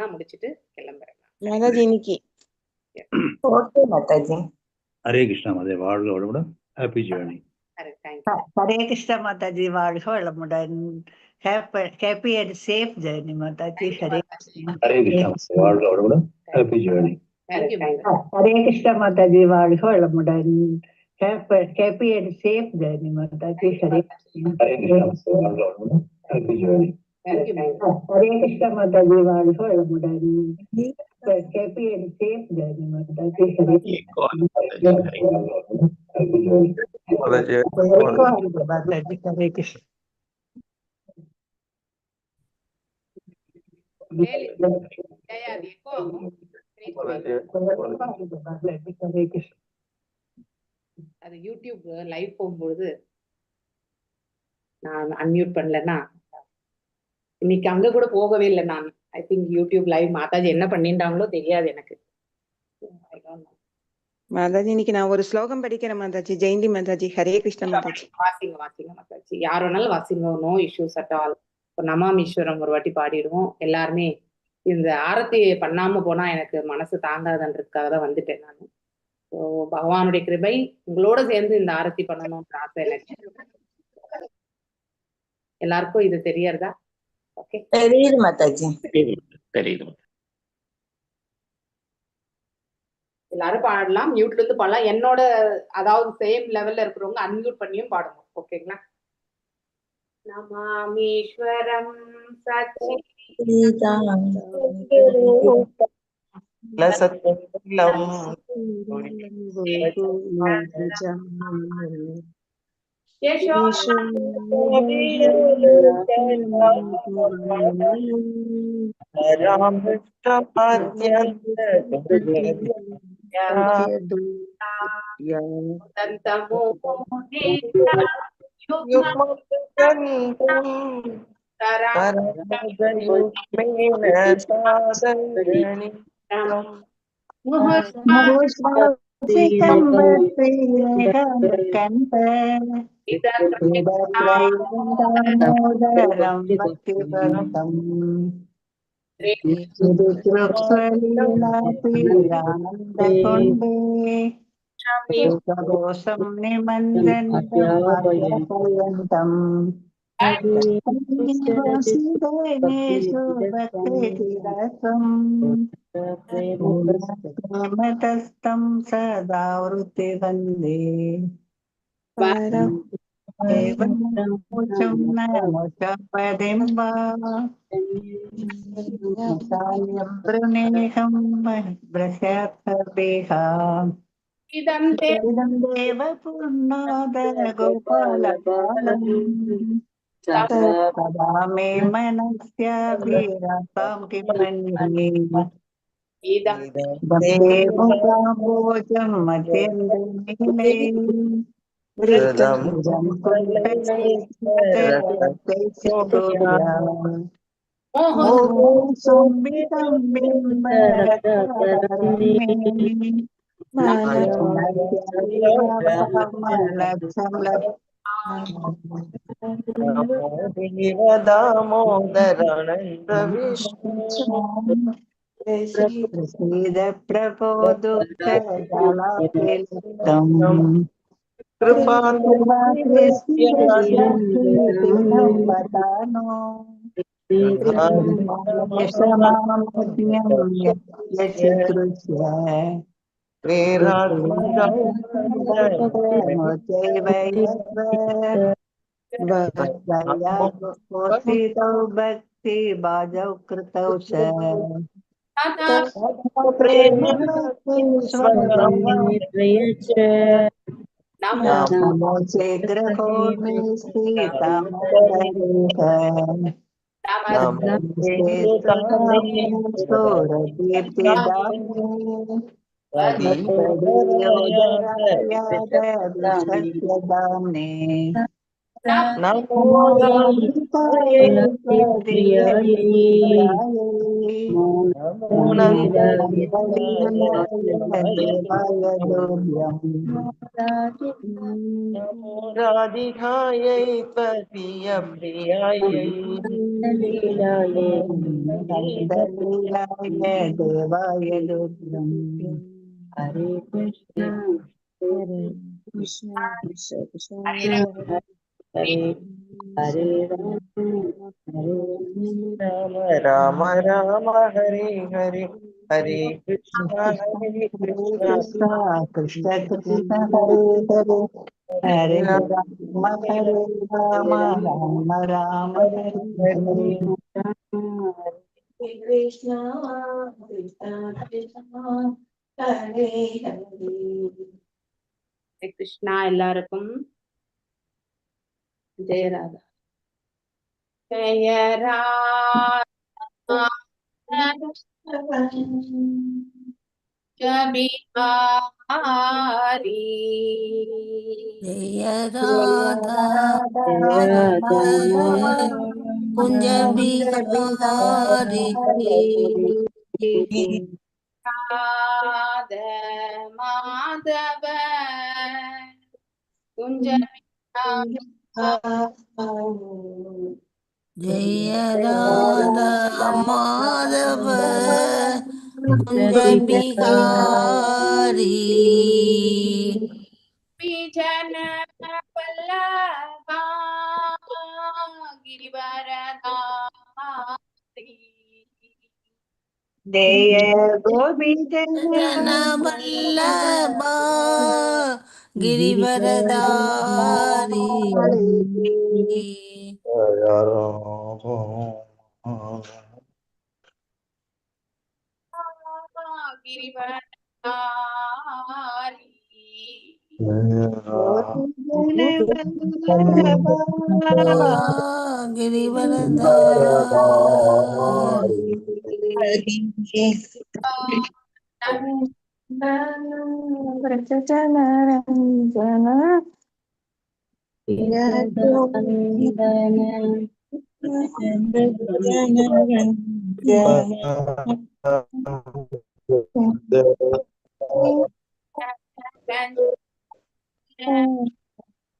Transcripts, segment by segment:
முடிச்சிட்டு கிளம்புறேன். மாதாஜி இன்னைக்கு ஓகே மாதாஜி. ஹரே கிருஷ்ணா மாதே, வாழ்க வளமுடன். Happy journey. ஹரே கிருஷ்ணா மாதாஜி, வாழ்க வளமுடன். Happy and safe journey Mataji. Hare Hare Krishna மாதே, வாழ்க வளமுடன். Happy journey. ஹரே கிருஷ்ணா மாதாஜி, வாழ்க வளமுடன். Happy and safe journey Mataji. Hare Krishna மாதே, வாழ்க வளமுடன். Happy journey. ஹரே கிருஷ்ணா மாதாஜி, வாழ்க வளமுடன். Happy and safe journey Mataji. Hare Hare Krishna. அது யூடியூப் லைவ் போகும்போது நான் அன்மியூட் பண்ணலன்னா இன்னைக்கு அங்க கூட போகவே இல்லை. நான் I think YouTube live Mataji என்ன பண்ணிட்டாங்களோ தெரியாது எனக்கு. மாதாஜி இன்னைக்கு நான் ஒரு ஸ்லோகம் படிக்கிறேன் மாதாஜி. ஜெயந்தி மாதாஜி. ஹரே கிருஷ்ணா மாதாஜி. வாசிங்க மாதாஜி. யார் வேணாலும் வாசிங்க. No issues at all. நமாமீஸ்வரம் ஒரு வாட்டி பாடிடுவோம் எல்லாருமே. இந்த ஆரத்தி பண்ணாம போனா எனக்கு மனசு தாங்காதுன்றதுக்காக தான் வந்துட்டேன் நான். ஸோ பகவானுடைய கிருபை உங்களோட சேர்ந்து இந்த ஆரத்தி பண்ணணும்ன்ற ஆசை எனக்கு. எல்லாருக்கும் இது தெரியறதா? ஓகே, தெரியுது மாதாஜி. தெரியுது. எல்லாரும் பாடலாம். மியூட்ல இருந்து பாடலாம். என்னோட அதாவது சேம் லெவல்ல இருக்கிறவங்க அன்மியூட் பண்ணியும் பாடணும். ஓகேங்களா? நமாமீஸ்வரம் சச்சிதானந்தம் சதா வృத்தி வந்தே தேவ பூர்ணாதர கோபால சதா மே மனஸ்யாபிரதாம் கிமன்யே தேவோஜம் மத்யந்தே பிரபோ भक्ति बाजौ कृतौ च नमो शीघ्रहो मे सीतामने राधिकायै प्रिय प्रियायै देवाय दोषम् हरे कृष्णा कृष्ण कृष्ण हरे हरे राम हरे राम राम राम हरे हरे हरे कृष्णा कृष्ण कृष्ण कृष्ण हरे हरे हरे राम राम राम हरे हरे कृष्णा कृष्णा कृष्णा हरे हरे கிருஷ்ணா எல்லாருக்கும் ஜெயராதா ஜெயராதா பிஹாரி जय राधा राधा कुंज बिहारी ராத மாதவ குஞ்ச जय राधा माधव कुंज बिहारी बीजन पल्लवा गिरिवरधारी जय गोपी जन वल्लभा गिरिवरधारी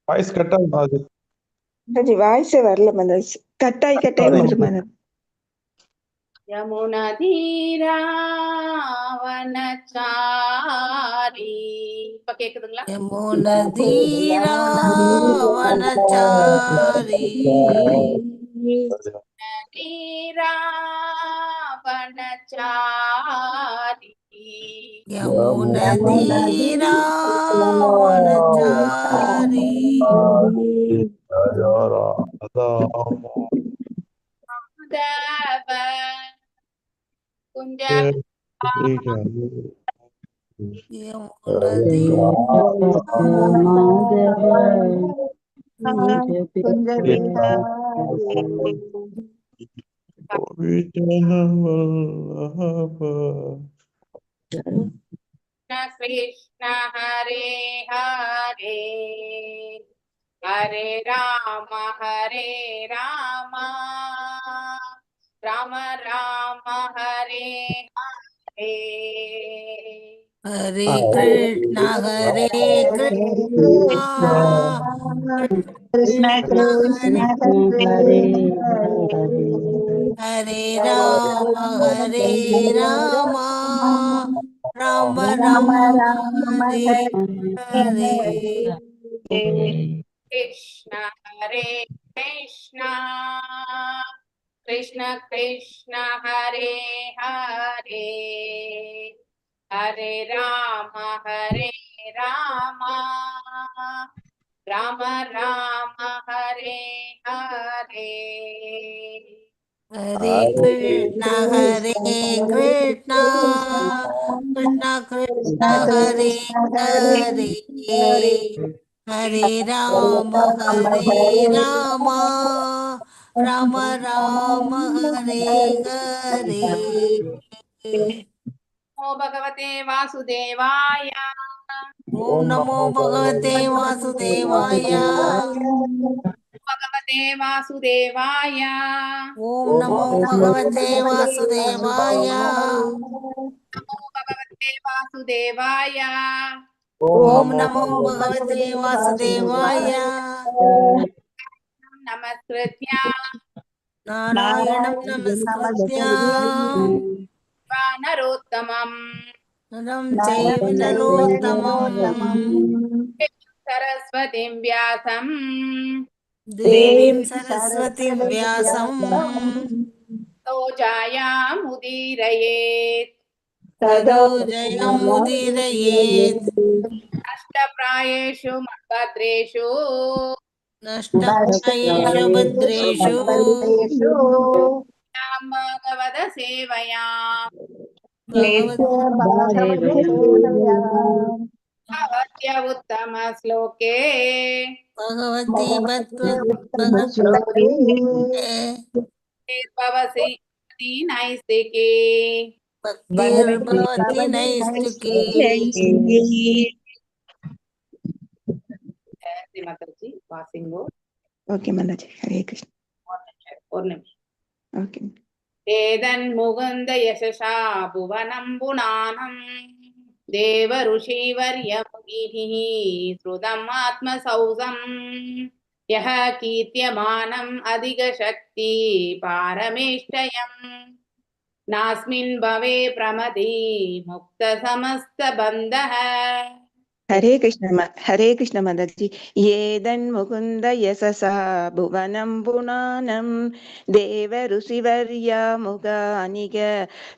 வாய்ஸ் கட் ஆகுது. மாதாஜி வாய்ஸே வரல மாதாஜி, கட்டாய் கட்டாய் வருது மாதாஜி. यमुना தீராவனச்சாரி இப்ப கேக்குதுங்களா? यमुना धीरावनचारी தீராவனச்சாரி यमुना धीरावनचारी மாதவ குஞ்ச यमुना कुंज बिहारी कृष्ण हरे हरे हरे राम राम राम हरे हरे हरे कृष्णा कृष्ण कृष्ण हरे हरे हरे हरे राम राम राम राम राम हरे हरे कृष्ण हरे कृष्ण कृष्ण कृष्ण हरे हरे हरे राम राम राम हरे हरे हरे कृष्णा कृष्णा कृष्णा हरे हरे हरे राम राम राम हरे हरे नमो भगवते वासुदेवाय ओम नमो भगवते वासुदेवाय भगवते वासुदेवाय ओम नमो भगवते वासुदेवाय वासुदेवाय ओम नमो भगवते वासुदेवाय नमस्कृत्य नारायणं नमस्कृत्य नरोत्तमं नरं चैव नरोत्तमं सरस्वतीं व्यासं देवीं सरस्वतीं व्यासं ततो जयामुदीरयेत् ततो जयमुदीरयेत् अष्टप्रायेषु भद्रेषु नष्टप्रायेषु भद्रेषु भगवद सेवया भगवत्य उत्तम श्लोके भगवती भवसि नैस्तिके भक्तिर्भवति नैष्टिकी जयश्री माताजी वासिंगो ஓகே மாதாஜி ஹரே கிருஷ்ண ஒரு நிமிஷம் ஓகே ஏதன் முகுந்த யசசா புவனம் புனானம் தேவ ருஷிவர்ய முனிः ஸ்ருதம் ஆத்மசௌசம் யஹ கீர்த்தியமானம் அதிகசக்தி பாரமேஷ்டயம் நாஸ்மின் பவே பிரமதி முக்த சமஸ்த பந்தः ஹரே கிருஷ்ண மாதாஜி ஏதன் முகுந்த யசசா புவனம் புனானம் தேவ ருஷிவர்யா முக அனிக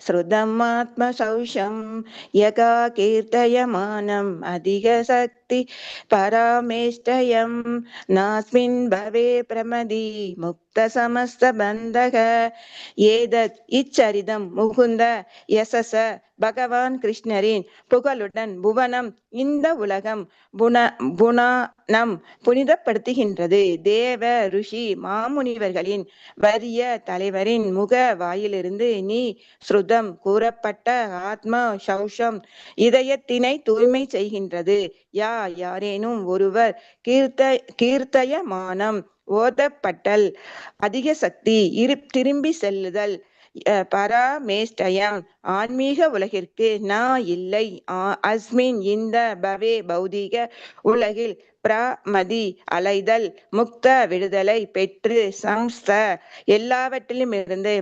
ஸ்ருதம் ஆத்ம சௌஷம் யகா கீர்த்தயமானம் அதிக சக்தி பராமேஷ்டயம் நாஸ்மின் பவே பிரமதி முக்த சமஸ்த பந்தக ஏதத் இச்சரிதம் முகுந்த யசச பகவான் கிருஷ்ணரின் புகழுடன் புவனம் இந்த உலகம் புனானம் புனிதப்படுத்துகின்றது. தேவ ருஷி மாமுனிவர்களின் வறிய தலைவரின் முக வாயிலிருந்து நீ ஸ்ருதம் கூறப்பட்ட ஆத்மா சௌஷம் இதயத்தினை தூய்மை செய்கின்றது. யாரேனும் ஒருவர் கீர்த்தயமானம் ஓதப்பட்டல் அதிக சக்தி திரும்பி செல்லுதல் பராமேஷ்டயம் ஆன்மீக உலகிற்கு இல்லை அஸ்மின் இந்த பவே பௌதீக உலகில் பிரமதி அலைதல் முக்த விடுதலை பெற்று சம்ஸ்த எல்லாவற்றிலும் இருந்து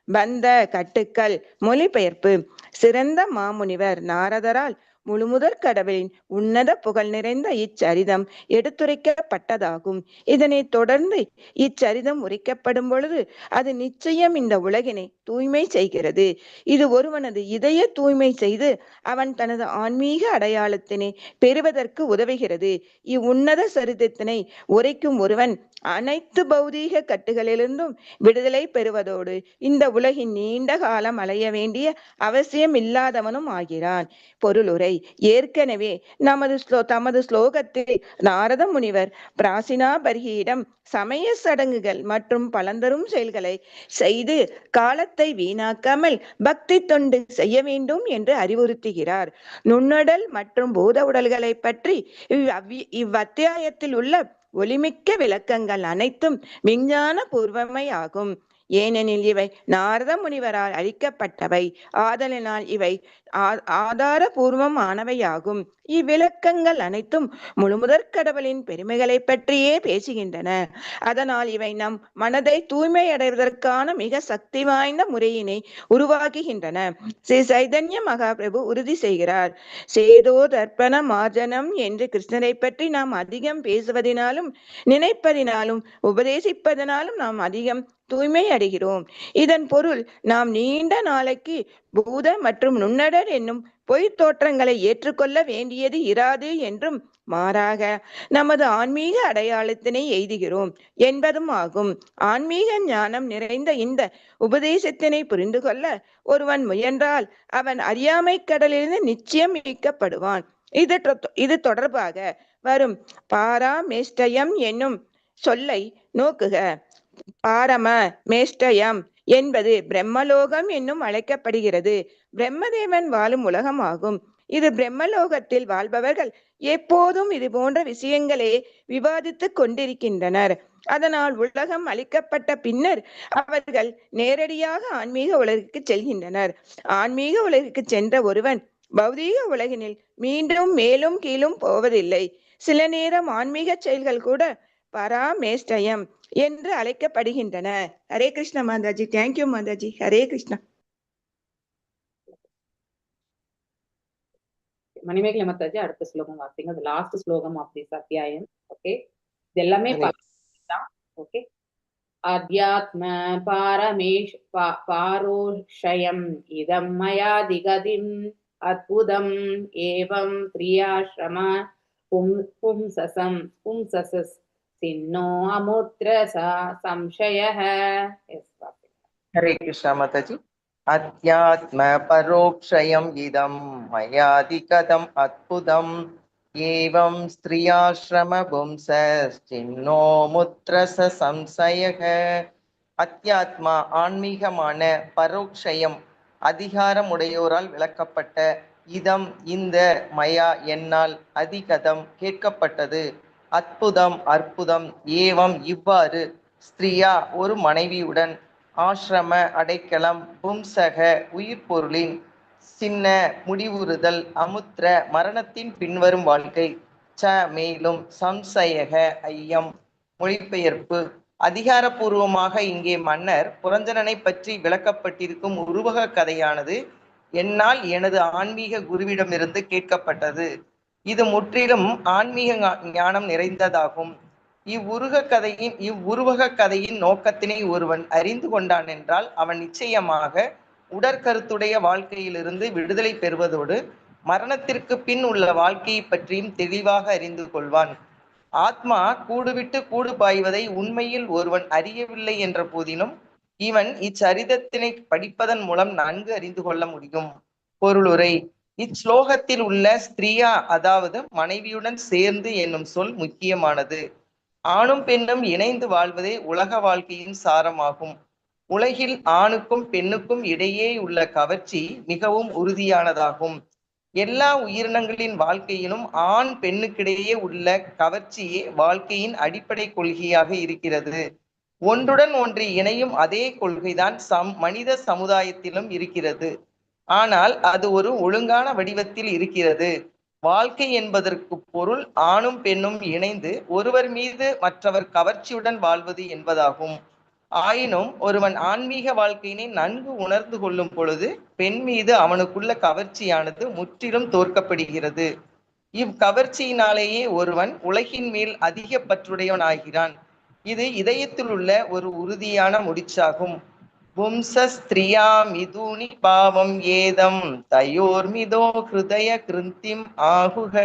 பந்த கட்டுக்கள். மொழிபெயர்ப்பு. சிறந்த மாமுனிவர் நாரதரால் முழுமுதற் கடவுளின் உன்னத புகழ் நிறைந்த இச்சரிதம் எடுத்துரைக்கப்பட்டதாகும். இதனை தொடர்ந்து இச்சரிதம் உரைக்கப்படும் பொழுது அது நிச்சயம் இந்த உலகினை தூய்மை செய்கிறது. இது ஒருவனது இதய தூய்மை செய்து அவன் தனது ஆன்மீக அடையாளத்தினை பெறுவதற்கு உதவுகிறது. இவ்வுன்னத சரிதத்தினை உரைக்கும் ஒருவன் அனைத்து பௌதீக கட்டுகளிலிருந்தும் விடுதலை பெறுவதோடு இந்த உலகின் நீண்ட காலம் அலைய வேண்டிய அவசியம் இல்லாதவனும் ஆகிறான். பொருளுரை. ஏற்கனவே தமது ஸ்லோகத்தில் நாரத முனிவர் பிராசினாபர்கியிடம் சமய சடங்குகள் மற்றும் பலந்தரும் செயல்களை செய்து காலத்தை வீணாக்காமல் பக்தி தொண்டு செய்ய வேண்டும் என்று அறிவுறுத்துகிறார். நுண்ணுடல் மற்றும் பூத உடல்களை பற்றி இவ்வத்தியாயத்தில் உள்ள ஒளிமிக்க விளக்கங்கள் அனைத்தும் விஞ்ஞான பூர்வமை ஆகும். ஏனெனில் இவை நாரத முனிவரால் அளிக்கப்பட்டவை. ஆதலினால் இவை ஆதாரபூர்வமானவையாகும். இவ்விளக்கங்கள் அனைத்தும் முழுமுதற் கடவுளின் பெருமைகளை பற்றியே பேசுகின்றன. அதனால் இவை நம் மனதை தூய்மையடைவதற்கான மிக சக்தி வாய்ந்த முறையினை உருவாக்குகின்றன. ஸ்ரீ சைதன்ய மகாபிரபு உறுதி செய்கிறார். சேதோ தர்ப்பண மார்ஜனம் என்று கிருஷ்ணரை பற்றி நாம் அதிகம் பேசுவதினாலும் நினைப்பதினாலும் உபதேசிப்பதனாலும் நாம் அதிகம் தூய்மை அடைகிறோம். இதன் பொருள் நாம் நீண்ட நாளைக்கு பூத மற்றும் நுண்ணடர் என்னும் பொய் தோற்றங்களை ஏற்றுக்கொள்ள வேண்டியது இராது என்றும் மாறாக நமது ஆன்மீக அடையாளத்தினை எய்துகிறோம் என்பதும் ஆகும். ஆன்மீக ஞானம் நிறைந்த இந்த உபதேசத்தினை புரிந்து கொள்ள ஒருவன் முயன்றால் அவன் அறியாமை கடலிலிருந்து நிச்சயம் மீட்கப்படுவான். இது தொடர்பாக வரும் பாராமேஷ்டயம் என்னும் சொல்லை நோக்குக. பாரம மேஷ்டயம் என்பது பிரம்மலோகம் என்னும் அழைக்கப்படுகிறது. பிரம்மதேவன் வாழும் உலகம் ஆகும். இது பிரம்மலோகத்தில் வாழ்பவர்கள் எப்போதும் இது போன்ற விஷயங்களே விவாதித்துக் கொண்டிருக்கின்றனர். அதனால் உலகம் அளிக்கப்பட்ட பின்னர் அவர்கள் நேரடியாக ஆன்மீக உலகிற்கு செல்கின்றனர். ஆன்மீக உலகிற்கு சென்ற ஒருவன் பௌதீக உலகினில் மீண்டும் மேலும் கீழும் போவதில்லை. சில நேரம் ஆன்மீக செயல்கள் கூட பராமேஷ்டயம் என்று அழைக்கப்படுகின்றன. ஹரே கிருஷ்ணா மாதாஜி. தேங்க்யூ மாதாஜி. ஹரே கிருஷ்ணா. மணிமேகலை மாதாஜி அடுத்த ஸ்லோகம் வாசிங்க. அது லாஸ்ட் ஸ்லோகம் ஆஃப் திஸ் அத்தியாயம். ஓகே, இது எல்லாமே ஓகே. அத்யாத்ம பாரோஷயம் இதம் மயாதிகதிம் அத்புதம் ஏவம் த்ரியாஸ்ரம பும்சஸ் சின்னோ அமுத்ர சம்சயः. ஹரே கிருஷ்ணா மாதாஜி. அத்யாத்ம பரோக்ஷயம் இதம் மயாதிகதம் அத்புதம் ஏவம் ஸ்திரியாஸ்ரம பும்சஸ்சின்னோ முத்ரச சம்சயக. அத்தியாத்மா ஆன்மீகமான, பரோக்ஷயம் அதிகாரம் உடையோரால் விளக்கப்பட்ட, இதம் இந்த, மயா என்னால், அதிகதம் கேட்கப்பட்டது, அற்புதம் அற்புதம், ஏவம் இவ்வாறு, ஸ்திரியா ஒரு மனைவியுடன், ஆசிரம அடைக்கலம், பும்சக உயிர் பொருளின், சின்ன முடிவுறுதல், அமுத்திர மரணத்தின் பின்வரும் வாழ்க்கை, ச மேலும், சம்சயக ஐயம். மொழிபெயர்ப்பு. அதிகாரப்பூர்வமாக இங்கே மன்னர் புரஞ்சனனை பற்றி விளக்கப்பட்டிருக்கும் உருவக கதையானது என்னால் எனது ஆன்மீக குருவிடமிருந்து கேட்கப்பட்டது. இது முற்றிலும் ஆன்மீக ஞானம் நிறைந்ததாகும். இவ்வுருவக கதையின் நோக்கத்தினை ஒருவன் அறிந்து கொண்டான் என்றால் அவன் நிச்சயமாக உடற்கருத்துடைய வாழ்க்கையிலிருந்து விடுதலை பெறுவதோடு மரணத்திற்கு பின் உள்ள வாழ்க்கையை பற்றியும் தெளிவாக அறிந்து கொள்வான். ஆத்மா கூடுவிட்டு கூடு பாய்வதை உண்மையில் ஒருவன் அறியவில்லை என்ற போதிலும் இவன் இச்சரிதத்தினை படிப்பதன் மூலம் நன்கு அறிந்து கொள்ள முடியும். பொருளுரை. இச்லோகத்தில் உள்ள ஸ்திரியா அதாவது மனைவியுடன் சேர்ந்து என்னும் சொல் முக்கியமானது. ஆணும் பெண்ணும் இணைந்து வாழ்வதே உலக வாழ்க்கையின் சாரமாகும். உலகில் ஆணுக்கும் பெண்ணுக்கும் இடையே உள்ள கவர்ச்சி மிகவும் உறுதியானதாகும். எல்லா உயிரினங்களின் வாழ்க்கையிலும் ஆண் பெண்ணுக்கிடையே உள்ள கவர்ச்சியே வாழ்க்கையின் அடிப்படை கொள்கையாக இருக்கிறது. ஒன்றுடன் ஒன்று இணையும் அதே கொள்கைதான் மனித சமுதாயத்திலும் இருக்கிறது. ஆனால் அது ஒரு ஒழுங்கான வடிவத்தில் இருக்கிறது. வாழ்க்கை என்பதற்கு பொருள் ஆணும் பெண்ணும் இணைந்து ஒருவர் மீது மற்றவர் கவர்ச்சியுடன் வாழ்வது என்பதாகும். ஆயினும் ஒருவன் ஆன்மீக வாழ்க்கையினை நன்கு உணர்ந்து கொள்ளும் பொழுது பெண் மீது அவனுக்குள்ள கவர்ச்சியானது முற்றிலும் தோற்கப்படுகிறது. இக்கவர்ச்சியினாலேயே ஒருவன் உலகின் மேல் அதிக பற்றுடையவன் ஆகிறான். இது இதயத்தில் உள்ள ஒரு உறுதியான முடிச்சாகும். பும்சஸ்திரியா மிதுனி பாவம் ஏதம் தயோர்மிதோ ஹிருதய கிருந்திம் ஆகுக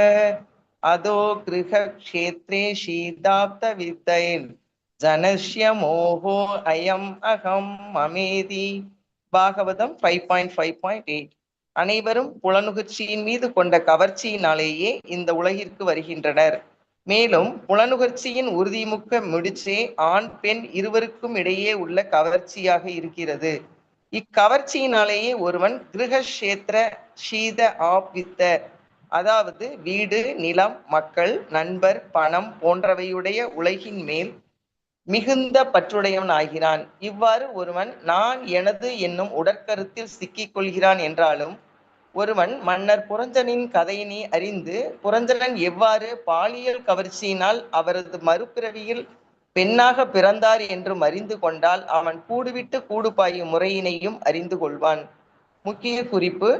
அதோ கிருஹ க்ஷேத்ரே ஷீதாப்த வித்தைன் ஜனஷ்ய மோகோ அயம் அகம் மமேதி. பாகவதம் 5.5.8. அனைவரும் புலனுகர்ச்சியின் மீது கொண்ட கவர்ச்சியினாலேயே இந்த உலகிற்கு வருகின்றனர். மேலும் புலனுகர்ச்சியின் உறுதிமுக்க முடிச்சே ஆண் பெண் இருவருக்கும் இடையே உள்ள கவர்ச்சியாக இருக்கிறது. இக்கவர்ச்சியினாலேயே ஒருவன் கிரகக்ஷேத்திர ஷீத ஆப்வித்த அதாவது வீடு, நிலம், மக்கள், நண்பர், பணம் போன்றவையுடைய உலகின் மேல் மிகுந்த பற்றுடையவன் ஆகிறான். இவ்வாறு ஒருவன் நான் எனது என்னும் உடற்கருத்தில் சிக்கிக் கொள்கிறான் என்றாலும் ஒருவன் மன்னர் புரஞ்சனின் கதையினை அறிந்து புரஞ்சனன் எவ்வாறு பாலியல் கவர்ச்சியினால் அவரது மறுபிறவியில் பெண்ணாக பிறந்தார் என்றும் அறிந்து கொண்டால் அவன் கூடுவிட்டு கூடு பாயும் முறையினையும் அறிந்து கொள்வான். முக்கிய குறிப்பு.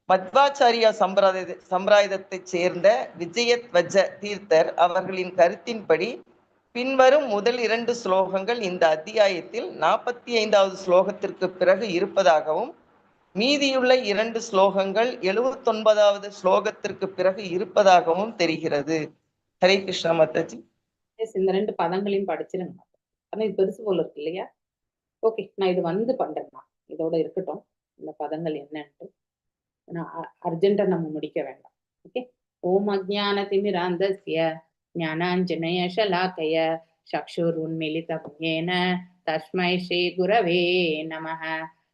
மத்வாச்சாரியா சம்பிரதாயத்தைச் சேர்ந்த விஜயத்வஜ தீர்த்தர் அவர்களின் கருத்தின்படி பின்வரும் முதல் 2 ஸ்லோகங்கள் இந்த அத்தியாயத்தில் 45வது ஸ்லோகத்திற்கு பிறகு இருப்பதாகவும் மீதியுள்ள 2 ஸ்லோகங்கள் 79வது ஸ்லோகத்திற்கு பிறகு இருப்பதாகவும் தெரிகிறது. ஹரே கிருஷ்ணா மாதாஜி. இந்த 2 பதங்களையும் படிச்சிருங்க. ஆனா இது பெருசு போல இருக்கு இல்லையா? ஓகே, நான் இது பண்றேன்னா இதோட இருக்கட்டும். இந்த பதங்கள் என்னன்ட்டு அர்ஜென்டா நம்ம முடிக்க வேண்டாம். ஓகே. ஓம் அஜ்ஞான திமிராந்தஸ்ய ஞானாஞ்சனய ஷலாக்கய சக்ஷுருன்மிலிதம் யேன தஸ்மை ஸ்ரீ குரவே நமः.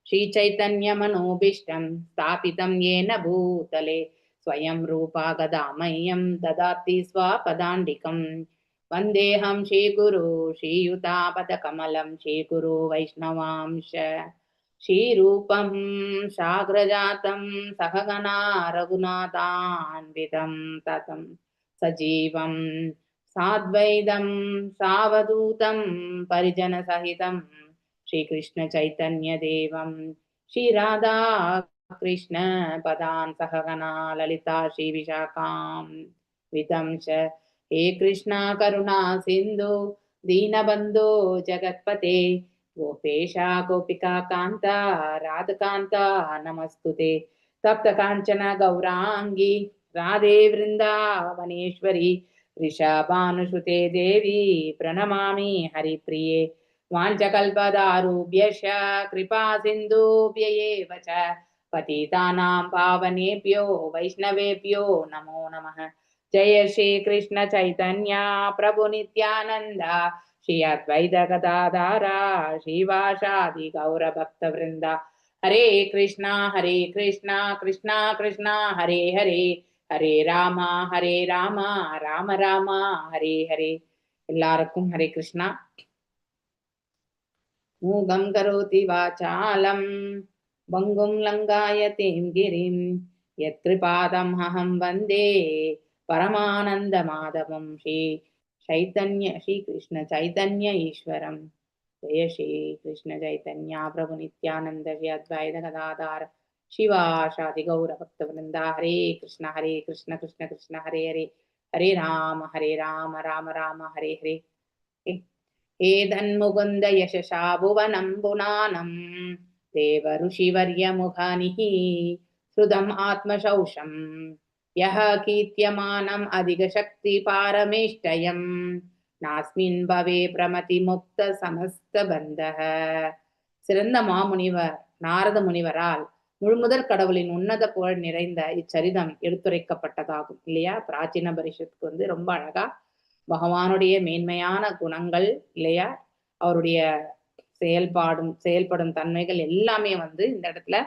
ஸ்ரீ சைத்தன்ய மனோபீஷ்டம் ஸ்தாபிதம் யேன பூதலே ஸ்வயம் ரூபா கதாமயம் ததாதி ஸ்வபதாண்டிகம். வந்தேஹம் ஸ்ரீ குரு ஸ்ரீயுதாபத கமலம் ஸ்ரீ குரு வைஷ்ணவாம்ச श्रीरूपं साग्रजातं सहगणा रघुनाथान्वितं ततं सजीवं साद्वैतं सावधूतं परिजनसहितं श्रीकृष्ण चैतन्यदेवं श्रीराधा कृष्ण पदान् सहगणा ललिता श्रीविशाखान्वितं च हे कृष्णा करुणा सिन्धु दीनबन्धो जगत्पते गोपेशा गोपिका कांता राधकांता नमस्तुते तप्त कांचन गौरांगी राधे वृंदावनेश्वरी वृषभानुसुते देवी प्रणमामि हरिप्रिये वाञ्छकल्पदारुभ्यश्च कृपा सिन्धुभ्यैव च पतितानां पावनेभ्यो वैष्णवेभ्यो नमो नमः। जय श्री कृष्ण चैतन्य प्रभु नित्यानंद श्री अद्वैत गदाधारा श्रीवासादि गौर भक्त वृंदा हरे कृष्णा कृष्णा कृष्णा हरे हरे हरे राम राम राम हरे हरे। எல்லாருக்கும் ஹரே கிருஷ்ணா. மூகம் கரோதி வாசாலம் பங்கும் லங்காயதீம் கிரிம் யத்கிருபாதம் அஹம் வந்தே परमानंद माधवम श्री चैतन्य श्री कृष्ण चैतन्य ईश्वरम। जय श्री कृष्ण चैतन्य प्रभु नित्यानंद श्री अद्वैत गदाधार शिवासादि गौर भक्त वृंदा हरे कृष्ण कृष्ण कृष्ण हरे हरे हरे राम राम राम हरे हरे। एदन्मुकुन्द यशसा भुवनं पुनानं देव ऋषिवर्य मुखानिः श्रुतम् आत्मशौषं यः कीर्त्यमानम् अधिकशक्ति पारमेष्टयम् नास्मिन् भवे प्रमति मुक्त समस्त बन्धः। சிறந்த மாமுனிவர் நாரத முனிவரால் முழுமுதற் கடவுளின் உன்னத புகழ் நிறைந்த இச்சரிதம் எடுத்துரைக்கப்பட்டதாகும் இல்லையா. பிராச்சீன பரிஷத்துக்கு வந்து ரொம்ப அழகா பகவானுடைய மேன்மையான குணங்கள் இல்லையா, அவருடைய செயல்படும் தன்மைகள் எல்லாமே வந்து இந்த இடத்துல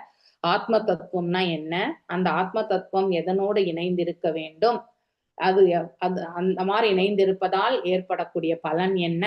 ஆத்ம தத்துவம்னா என்ன, அந்த ஆத்ம தத்துவம் எதனோடு இணைந்திருக்க வேண்டும், அது அந்த மாதிரி இணைந்திருப்பதால் ஏற்படக்கூடிய பலன் என்ன,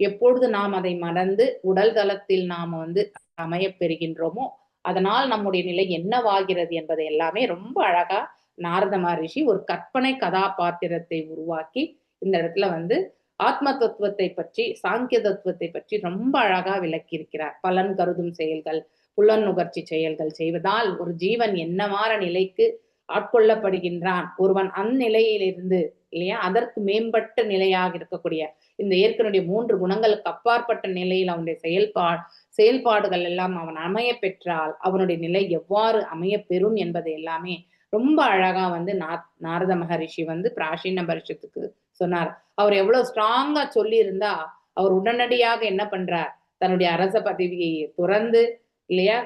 எப்பொழுது நாம் அதை மறந்து உடல் தளத்தில் நாம வந்து அமைய பெறுகின்றோமோ அதனால் நம்முடைய நிலை என்னவாகிறது என்பதை எல்லாமே ரொம்ப அழகா நாரத மகரிஷி ஒரு கற்பனை கதாபாத்திரத்தை உருவாக்கி இந்த இடத்துல வந்து ஆத்ம தத்துவத்தை பற்றி சாங்கிய தத்துவத்தை பற்றி ரொம்ப அழகா விளக்கி இருக்கிறார். பலன் கருதும் செயல்கள் புலன் நுகர்ச்சி செயல்கள் செய்வதால் ஒரு ஜீவன் என்னவாற நிலைக்கு ஆட்கொள்ளப்படுகின்றான், ஒருவன் அந்நிலையிலிருந்து இல்லையா அதற்கு மேம்பட்ட நிலையாக இருக்கக்கூடிய இந்த ஏற்கனவே 3 குணங்களுக்கு அப்பாற்பட்ட நிலையில் அவனுடைய செயல்பாடுகள் எல்லாம் அவன் அமைய பெற்றால் அவனுடைய நிலை எவ்வாறு அமைய பெறும் என்பதை எல்லாமே ரொம்ப அழகா வந்து நாரத மகரிஷி வந்து பிராச்சீன பரிஷத்துக்கு சொன்னார். அவர் எவ்வளவு ஸ்ட்ராங்கா சொல்லி இருந்தா அவர் உடனடியாக என்ன பண்றார், தன்னுடைய அரச பதவியை துறந்து இல்லையா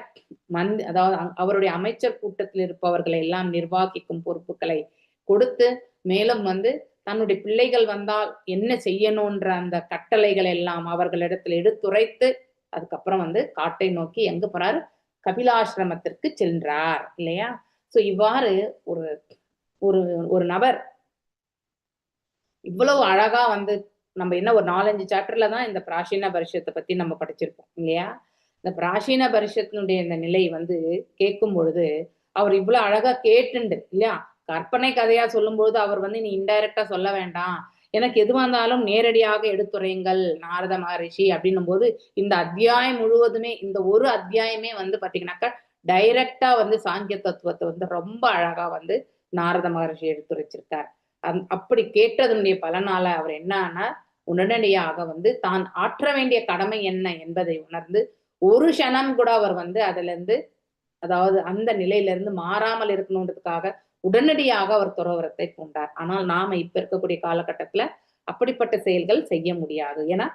அதாவது அவருடைய அமைச்சர் கூட்டத்தில் இருப்பவர்களை எல்லாம் நிர்வாகிக்கும் பொறுப்புகளை கொடுத்து மேலும் வந்து தன்னுடைய பிள்ளைகள் வந்தால் என்ன செய்யணும்ன்ற அந்த கட்டளைகள் எல்லாம் அவர்களிடத்தில் எடுத்துரைத்து அதுக்கப்புறம் வந்து காட்டை நோக்கி எங்க போறாரு, கபிலாசிரமத்திற்கு சென்றார் இல்லையா. சோ இவ்வாறு ஒரு ஒரு ஒரு நபர் இவ்வளவு அழகா வந்து நம்ம என்ன ஒரு 4-5 சாப்டர்ல தான் இந்த பிராச்சீன பரிஷத்தை பத்தி நம்ம படிச்சிருப்போம் இல்லையா. இந்த பிராச்சீன பரிஷத்தினுடைய இந்த நிலை வந்து கேட்கும் பொழுது அவர் இவ்வளவு அழகா கேட்டுண்டு இல்லையா, கற்பனை கதையா சொல்லும் பொழுது அவர் வந்து நீ இன்டைரக்டா சொல்ல வேண்டாம், எனக்கு எதுவா இருந்தாலும் நேரடியாக எடுத்துரையுங்கள் நாரத மகரிஷி அப்படின்னும் போது இந்த அத்தியாயம் முழுவதுமே இந்த ஒரு அத்தியாயமே வந்து பாத்தீங்கன்னாக்கா டைரக்டா வந்து சாங்கிய தத்துவத்தை வந்து ரொம்ப அழகா வந்து நாரத மகரிஷி எடுத்துரைச்சிருக்கார். அப்படி கேட்டதனுடைய பலனால அவர் என்னன்னா உடனடியாக வந்து தான் ஆற்ற வேண்டிய கடமை என்ன என்பதை உணர்ந்து ஒரு க்ஷணம் கூட அவர் வந்து அதுல இருந்து அதாவது அந்த நிலையில இருந்து மாறாமல் இருக்கணுன்றதுக்காக உடனடியாக அவர் துறவரத்தை பூண்டார். ஆனால் நாம இப்ப இருக்கக்கூடிய காலகட்டத்துல அப்படிப்பட்ட செயல்கள் செய்ய முடியாது. ஏன்னா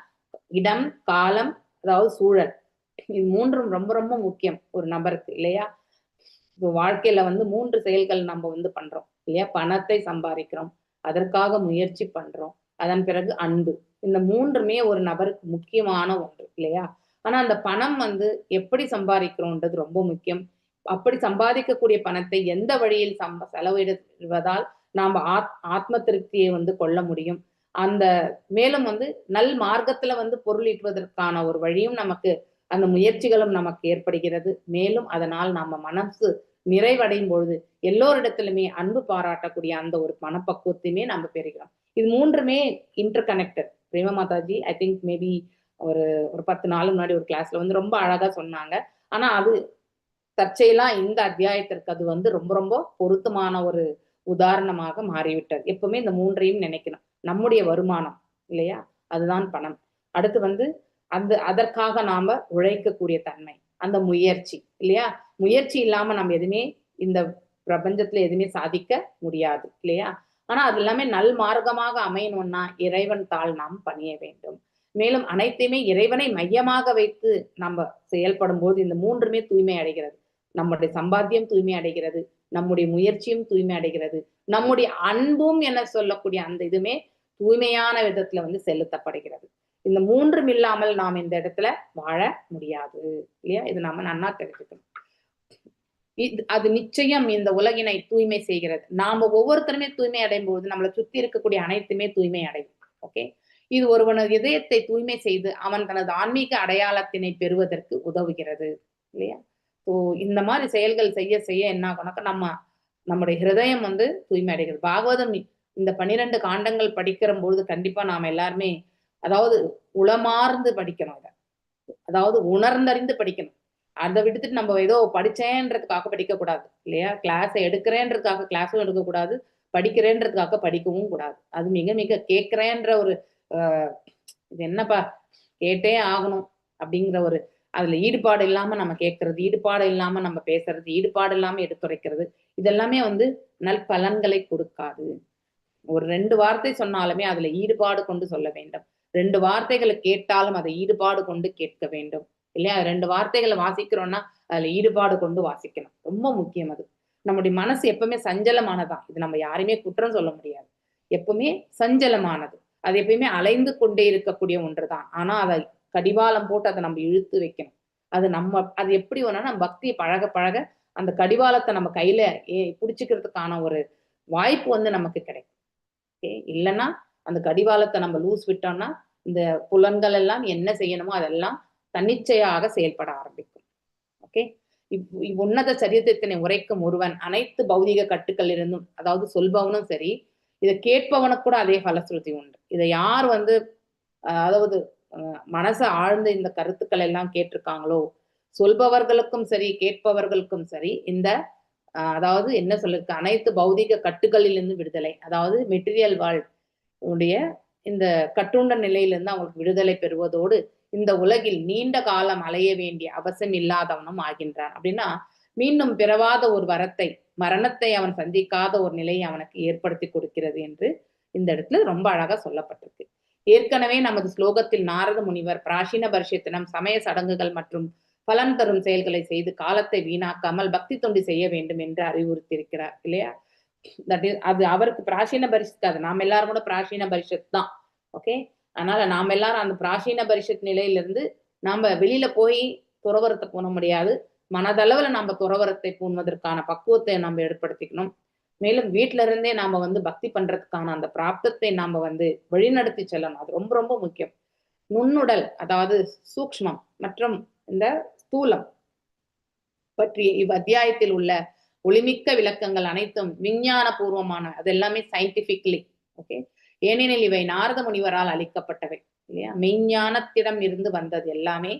இடம் காலம் அதாவது சூழல் இது 3ம் ரொம்ப ரொம்ப முக்கியம் ஒரு நபருக்கு இல்லையா. இப்போ வாழ்க்கையில வந்து 3 செயல்கள் நம்ம வந்து பண்றோம் இல்லையா. பணத்தை சம்பாதிக்கிறோம், அதற்காக முயற்சி பண்றோம், அதன் பிறகு அன்பு. இந்த 3மே ஒரு நபருக்கு முக்கியமான ஒன்று இல்லையா. ஆனா அந்த பணம் வந்து எப்படி சம்பாதிக்கிறோன்றது ரொம்ப முக்கியம். அப்படி சம்பாதிக்கக்கூடிய பணத்தை எந்த வழியில் செலவிடுவதால் நாம் ஆத்ம திருப்தியை வந்து கொள்ள முடியும், அந்த மேலும் வந்து நல் மார்க்கத்துல வந்து பொருள் ஈட்டுவதற்கான ஒரு வழியும் நமக்கு அந்த முயற்சிகளும் நமக்கு ஏற்படுகிறது. மேலும் அதனால் நம்ம மனசு நிறைவடையும் பொழுது எல்லோரிடத்திலுமே அன்பு பாராட்டக்கூடிய அந்த ஒரு மனப்பக்குவத்தையுமே நம்ம பெறுகிறோம். இது மூன்றுமே inter connected. Prema Mataji I think maybe ஒரு 10 நாள் முன்னாடி ஒரு கிளாஸ்ல வந்து ரொம்ப அழகா சொன்னாங்க. ஆனா அது தற்செயலா இந்த அத்தியாயத்திற்கு அது வந்து ரொம்ப ரொம்ப பொருத்தமான ஒரு உதாரணமாக மாறிவிட்டது. எப்பவுமே இந்த மூன்றையும் நினைக்கணும். நம்முடைய வருமானம் இல்லையா, அதுதான் பணம். அடுத்து வந்து அதற்காக நாம உழைக்கக்கூடிய தன்மை, அந்த முயற்சி இல்லையா. முயற்சி இல்லாம நம்ம எதுவுமே இந்த பிரபஞ்சத்துல எதுவுமே சாதிக்க முடியாது இல்லையா. ஆனா அது எல்லாமே நல் மார்க்கமாக அமையணும்னா இறைவன் தாள் நாம் பணிய வேண்டும். மேலும் அனைத்தையுமே இறைவனை மையமாக வைத்து நம்ம செயல்படும் போது இந்த மூன்றுமே தூய்மை அடைகிறது. நம்முடைய சம்பாத்தியம் தூய்மை அடைகிறது, நம்முடைய முயற்சியும் தூய்மை அடைகிறது, நம்முடைய அன்பும் என சொல்லக்கூடிய அந்த இதுமே தூய்மையான விதத்துல வந்து செலுத்தப்படுகிறது. இந்த மூன்றும் இல்லாமல் நாம் இந்த இடத்துல வாழ முடியாது இல்லையா. இது நம்ம நன்னா தெரிஞ்சுக்கணும். அது நிச்சயம் இந்த உலகினை தூய்மை செய்கிறது. நாம ஒவ்வொருத்தருமே தூய்மை அடையும் போது நம்மளை சுத்தி இருக்கக்கூடிய அனைத்துமே தூய்மை அடையும். ஓகே, இது ஒருவனது இதயத்தை தூய்மை செய்து அவன் தனது ஆன்மீக அடையாளத்தினை பெறுவதற்கு உதவுகிறது இல்லையா. ஸோ இந்த மாதிரி செயல்கள் செய்ய செய்ய என்ன ஆகும்னாக்கா நம்முடைய ஹிருதயம் வந்து தூய்மை அடைகிறது. பாகவதம் இந்த 12 காண்டங்கள் படிக்கிற பொழுது கண்டிப்பா நாம எல்லாருமே அதாவது உளமார்ந்து படிக்கணும். அதாவது உணர்ந்தறிந்து படிக்கணும். அதை விடுத்துட்டு நம்ம ஏதோ படிச்சேன்றதுக்காக படிக்க கூடாது இல்லையா. கிளாஸை எடுக்கிறேன்றதுக்காக கிளாஸும் எடுக்கக்கூடாது, படிக்கிறேன்றதுக்காக படிக்கவும் கூடாது. அது மிக மிக கேட்கிறேன்ற ஒரு இது என்னப்பா கேட்டே ஆகணும் அப்படிங்கிற ஒரு அதுல ஈடுபாடு இல்லாம நம்ம கேட்கறது, ஈடுபாடு இல்லாம நம்ம பேசுறது, ஈடுபாடு இல்லாம எடுத்துரைக்கிறது, இதெல்லாமே வந்து நற்பலன்களை கொடுக்காது. ஒரு 2 வார்த்தை சொன்னாலுமே அதுல ஈடுபாடு கொண்டு சொல்ல வேண்டும். 2 வார்த்தைகளை கேட்டாலும் அதை ஈடுபாடு கொண்டு கேட்க வேண்டும் இல்லையா. 2 வார்த்தைகளை வாசிக்கிறோம்னா அதுல ஈடுபாடு கொண்டு வாசிக்கணும். ரொம்ப முக்கியம் அது. நம்முடைய மனசு எப்பவுமே சஞ்சலமானதான். இது நம்ம யாரையுமே குற்றம் சொல்ல முடியாது. எப்பவுமே சஞ்சலமானது. அது எப்பயுமே அலைந்து கொண்டே இருக்கக்கூடிய ஒன்றுதான். ஆனா அதை கடிவாளம் போட்டு அதை நம்ம இழுத்து வைக்கணும். அது எப்படி வேணும்னா நம்ம பக்தியை பழக பழக அந்த கடிவாளத்தை நம்ம கையில பிடிச்சிக்கிறதுக்கான ஒரு வாய்ப்பு வந்து நமக்கு கிடைக்கும். ஓகே, இல்லைன்னா அந்த கடிவாளத்தை நம்ம லூஸ் விட்டோம்னா இந்த புலன்கள் எல்லாம் என்ன செய்யணுமோ அதெல்லாம் தன்னிச்சையாக செயல்பட ஆரம்பிக்கும். ஓகே, உன்னத சரித்திரத்தினை உரைக்கும் ஒருவன் அனைத்து பௌதிக கட்டுக்கள் இருந்தும், அதாவது சொல்பவனும் சரி, இதை கேட்பவனுக்கு கூட அதே பலஸ்ருதி உண்டு. இதை யார் வந்து அதாவது மனச ஆழ்ந்து இந்த கருத்துக்கள் எல்லாம் கேட்டிருக்காங்களோ, சொல்பவர்களுக்கும் சரி கேட்பவர்களுக்கும் சரி இந்த அதாவது என்ன சொல்லிருக்கு, அனைத்து பௌதிக கட்டுகளிலிருந்து விடுதலை, அதாவது மெட்டீரியல் வேர்ல்ட் உடைய இந்த கட்டுண்ட நிலையிலிருந்து அவங்களுக்கு விடுதலை பெறுவதோடு இந்த உலகில் நீண்ட காலம் அலைய வேண்டிய அவசியம் இல்லாதவனும் ஆகின்றான். அப்படின்னா மீண்டும் பிறவாத ஒரு வரத்தை, மரணத்தை அவன் சந்திக்காத ஒரு நிலையை அவனுக்கு ஏற்படுத்தி கொடுக்கிறது என்று இந்த இடத்துல ரொம்ப அழகா சொல்லப்பட்டிருக்கு. ஏற்கனவே நமது ஸ்லோகத்தில் நாரத முனிவர் பிராச்சீன பரிஷத்தினம் சமய சடங்குகள் மற்றும் பலன் தரும் செயல்களை செய்து காலத்தை வீணாக்காமல் பக்தி தொண்டு செய்ய வேண்டும் என்று அறிவுறுத்தி இருக்கிறார் இல்லையா. அது அவருக்கு பிராச்சீன பரிஷத், அது நாம எல்லாரும் கூட பிராச்சீன பரிஷத் தான். ஓகே, அதனால நாம எல்லாரும் அந்த பிராச்சீன பரிஷத் நிலையிலிருந்து நாம வெளியில போய் துறவரத்தை போன முடியாது. மனதளவுல நம்ம துறவரத்தை பூணுவதற்கான பக்குவத்தை நம்ம ஏற்படுத்திக்கணும். மேலும் வீட்டுல இருந்தே நாம வந்து பக்தி பண்றதுக்கான அந்த பிராப்தத்தை நாம வந்து வழிநடத்தி செல்லணும். அது ரொம்ப ரொம்ப முக்கியம். நுண்ணுடல், அதாவது சூக்ஷ்மம் மற்றும் இந்த ஸ்தூலம் பற்றி அத்தியாயத்தில் உள்ள ஒளிமிக்க விளக்கங்கள் அனைத்தும் விஞ்ஞான பூர்வமான, அது எல்லாமே சயின்டிபிக்லி. ஓகே, ஏனெனில் இவை நாரத முனிவரால் அளிக்கப்பட்டவை இல்லையா. மெய்ஞானத்திடம் இருந்து வந்தது எல்லாமே.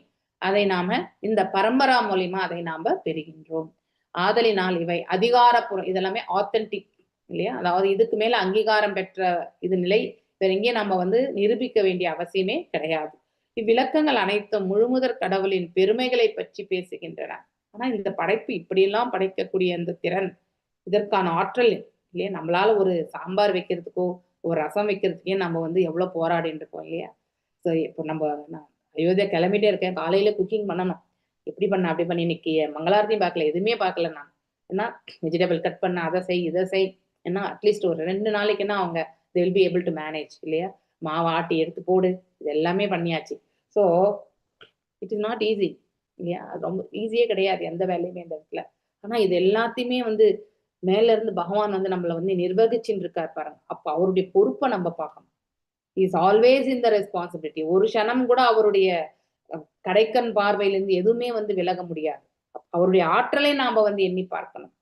அதை நாம இந்த பரம்பரா மூலியமா அதை நாம பெறுகின்றோம். ஆதலினால் இவை அதிகாரப்பூர்வம், இதெல்லாமே ஆத்தென்டிக் இல்லையா. அதாவது இதுக்கு மேல அங்கீகாரம் பெற்ற இது நிலை வேற எங்கேயும் நம்ம வந்து நிரூபிக்க வேண்டிய அவசியமே கிடையாது. இவ்விளக்கங்கள் அனைத்தும் முழுமுதற் கடவுளின் பெருமைகளை பற்றி பேசுகின்றன. ஆனா இந்த படைப்பு இப்படியெல்லாம் படைக்கக்கூடிய அந்த திறன், இதற்கான ஆற்றல் இல்லையா. நம்மளால ஒரு சாம்பார் வைக்கிறதுக்கோ ஒரு ரசம் வைக்கிறதுக்கே நம்ம வந்து எவ்வளவு போராடிட்டு இருக்கோம் இல்லையா. ஸோ இப்போ நான் அயோத்தியா கிளம்பிட்டே இருக்கேன், காலையில குக்கிங் பண்ணணும், எப்படி பண்ண அப்படி பண்ணி, இன்னைக்கு மங்களாரத்தையும் பார்க்கல, எதுவுமே பார்க்கல நான். ஏன்னா வெஜிடபிள் கட் பண்ண, அதை செய் இதை செய், ஏன்னா அட்லீஸ்ட் ஒரு 2 நாளைக்குன்னா அவங்க they will be able to manage இல்லையா. மாவு ஆட்டி எடுத்து போடு, இது எல்லாமே பண்ணியாச்சு. So it is not easy இல்லையா. அது ரொம்ப ஈஸியே கிடையாது எந்த வேலையுமே இந்த இடத்துல. ஆனா இது எல்லாத்தையுமே வந்து மேல இருந்து பகவான் வந்து நம்மளை வந்து நிர்வகிச்சுட்டு இருக்காரு பாருங்க. அப்ப அவருடைய பொறுப்பை நம்ம பார்க்கணும். Is always in the responsibility. ஒரு க்ஷணம் கூட அவருடைய கடைக்கண் பார்வையிலிருந்து எதுவுமே வந்து விலக முடியாது. அவருடைய ஆற்றலை நாம வந்து எண்ணி பார்க்கணும்.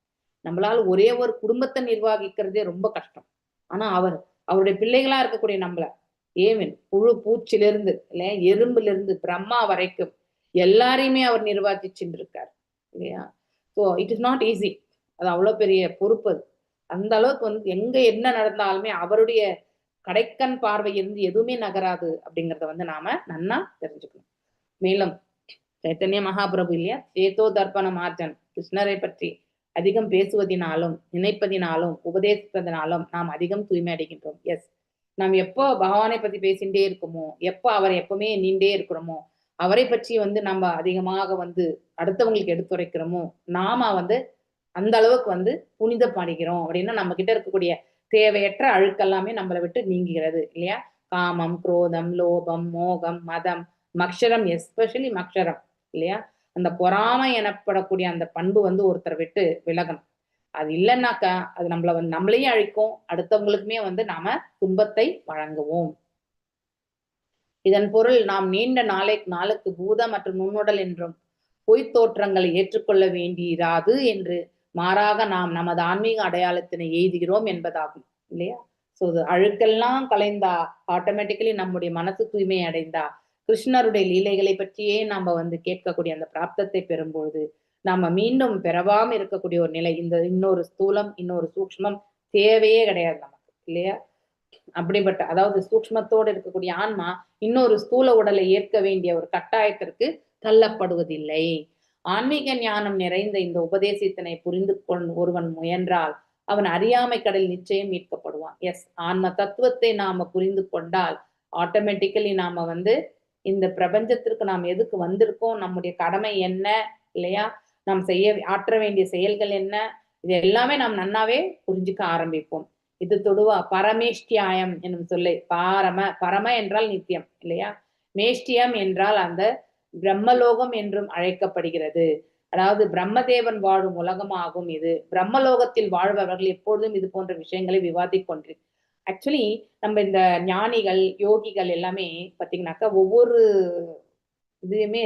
நம்மளால ஒரே ஒரு குடும்பத்தை நிர்வகிக்கிறதே ரொம்ப கஷ்டம். ஆனா அவருடைய பிள்ளைகளா இருக்கக்கூடிய நம்மள ஏவன் புழு பூச்சிலிருந்து இல்லையா, எறும்புல இருந்து பிரம்மா வரைக்கும் எல்லாரையுமே அவர் நிர்வாகிச்சுட்டு இருக்காரு இல்லையா. So it is not easy. அது அவ்வளவு பெரிய பொறுப்பு. அது அந்த அளவுக்கு வந்து எங்க என்ன நடந்தாலுமே அவருடைய கடைக்கண் பார்வை இருந்து எதுவுமே நகராது அப்படிங்கிறத வந்து நாம நன்னா தெரிஞ்சுக்கணும். மேலும் சைத்தன்ய மகாபிரபு இல்லையா, சேதோ தர்ப்பண மார்ஜன், கிருஷ்ணரை பற்றி அதிகம் பேசுவதினாலும் நினைப்பதினாலும் உபதேசிப்பதினாலும் நாம் அதிகம் தூய்மை அடைகின்றோம். எஸ், நாம் எப்போ பகவானை பத்தி பேசிட்டே இருக்கோமோ, எப்போ அவரை எப்பவுமே எண்ணிண்டே இருக்கிறோமோ, அவரை பற்றி வந்து நம்ம அதிகமாக வந்து அடுத்தவங்களுக்கு எடுத்துரைக்கிறோமோ, நாம வந்து அந்த அளவுக்கு வந்து புனிதப்படுகிறோம் அப்படின்னா நம்ம கிட்ட இருக்கக்கூடிய தேவையற்ற அழுக்கெல்லாமே நம்மளை விட்டு நீங்குகிறது இல்லையா. காமம், குரோதம், லோபம், மோகம், மதம், மக்ஷரம், எஸ்பெஷலி மக்ஷரம் இல்லையா, அந்த பொறாமை எனப்படக்கூடிய அந்த பண்பு வந்து ஒருத்தரை விட்டு விலகணும். அது இல்லைன்னாக்கா அது நம்மள வந்து நம்மளையும் அழிக்கும், அடுத்தவங்களுக்குமே வந்து நாம துன்பத்தை வழங்குவோம். இதன் பொருள் நாம் நீண்ட நாளுக்கு பூத மற்றும் நுண்ணுடல் என்றும் பொய்த் தோற்றங்களை ஏற்றுக்கொள்ள வேண்டியராது என்று மாறாக நாம் நமது ஆன்மீக அடையாளத்தினை எய்துகிறோம் என்பதாகும் இல்லையா. ஸோ அழுக்கெல்லாம் கலைந்தா ஆட்டோமேட்டிக்கலி நம்முடைய மனசு தூய்மை அடைந்தா கிருஷ்ணருடைய லீலைகளை பற்றியே நாம வந்து கேட்கக்கூடிய அந்த பிராப்தத்தை பெறும்பொழுது நாம மீண்டும் பெறவாம இருக்கக்கூடிய ஒரு நிலை, இந்த இன்னொரு ஸ்தூலம் இன்னொரு சூக்ஷ்மம் தேவையே கிடையாது நமக்கு இல்லையா. அப்படிப்பட்ட அதாவது சூக்ஷ்மத்தோடு இருக்கக்கூடிய ஆன்மா இன்னொரு ஸ்தூல உடலை ஏற்க வேண்டிய ஒரு கட்டாயத்திற்கு தள்ளப்படுவதில்லை. ஆன்மீக ஞானம் நிறைந்த இந்த உபதேசத்தினை புரிந்து கொண்டு ஒருவன் முயன்றால் அவன் அறியாமை கடல் நிச்சயம் மீட்கப்படுவான். எஸ், ஆன்ம தத்துவத்தை நாம புரிந்து கொண்டால் ஆட்டோமேட்டிக்கலி நாம வந்து இந்த பிரபஞ்சத்திற்கு நாம் எதுக்கு வந்திருக்கோம், நம்முடைய கடமை என்ன இல்லையா, நாம் ஆற்ற வேண்டிய செயல்கள் என்ன, இது எல்லாமே நாம் நன்னாவே புரிஞ்சுக்க ஆரம்பிப்போம். இது தொடுவா பரமேஷ்டியாயம் என்னும் சொல்லை, பரம என்றால் நித்தியம் இல்லையா, மேஷ்டியம் என்றால் அந்த பிரம்மலோகம் என்றும் அழைக்கப்படுகிறது. அதாவது பிரம்மதேவன் வாழும் உலகமாகும் இது. பிரம்மலோகத்தில் வாழ்பவர்கள் எப்பொழுதும் இது போன்ற விஷயங்களை விவாதிக் கொண்டு ஆக்சுவலி நம்ம இந்த ஞானிகள் யோகிகள் எல்லாமே பாத்தீங்கன்னாக்கா ஒவ்வொரு இதுவுமே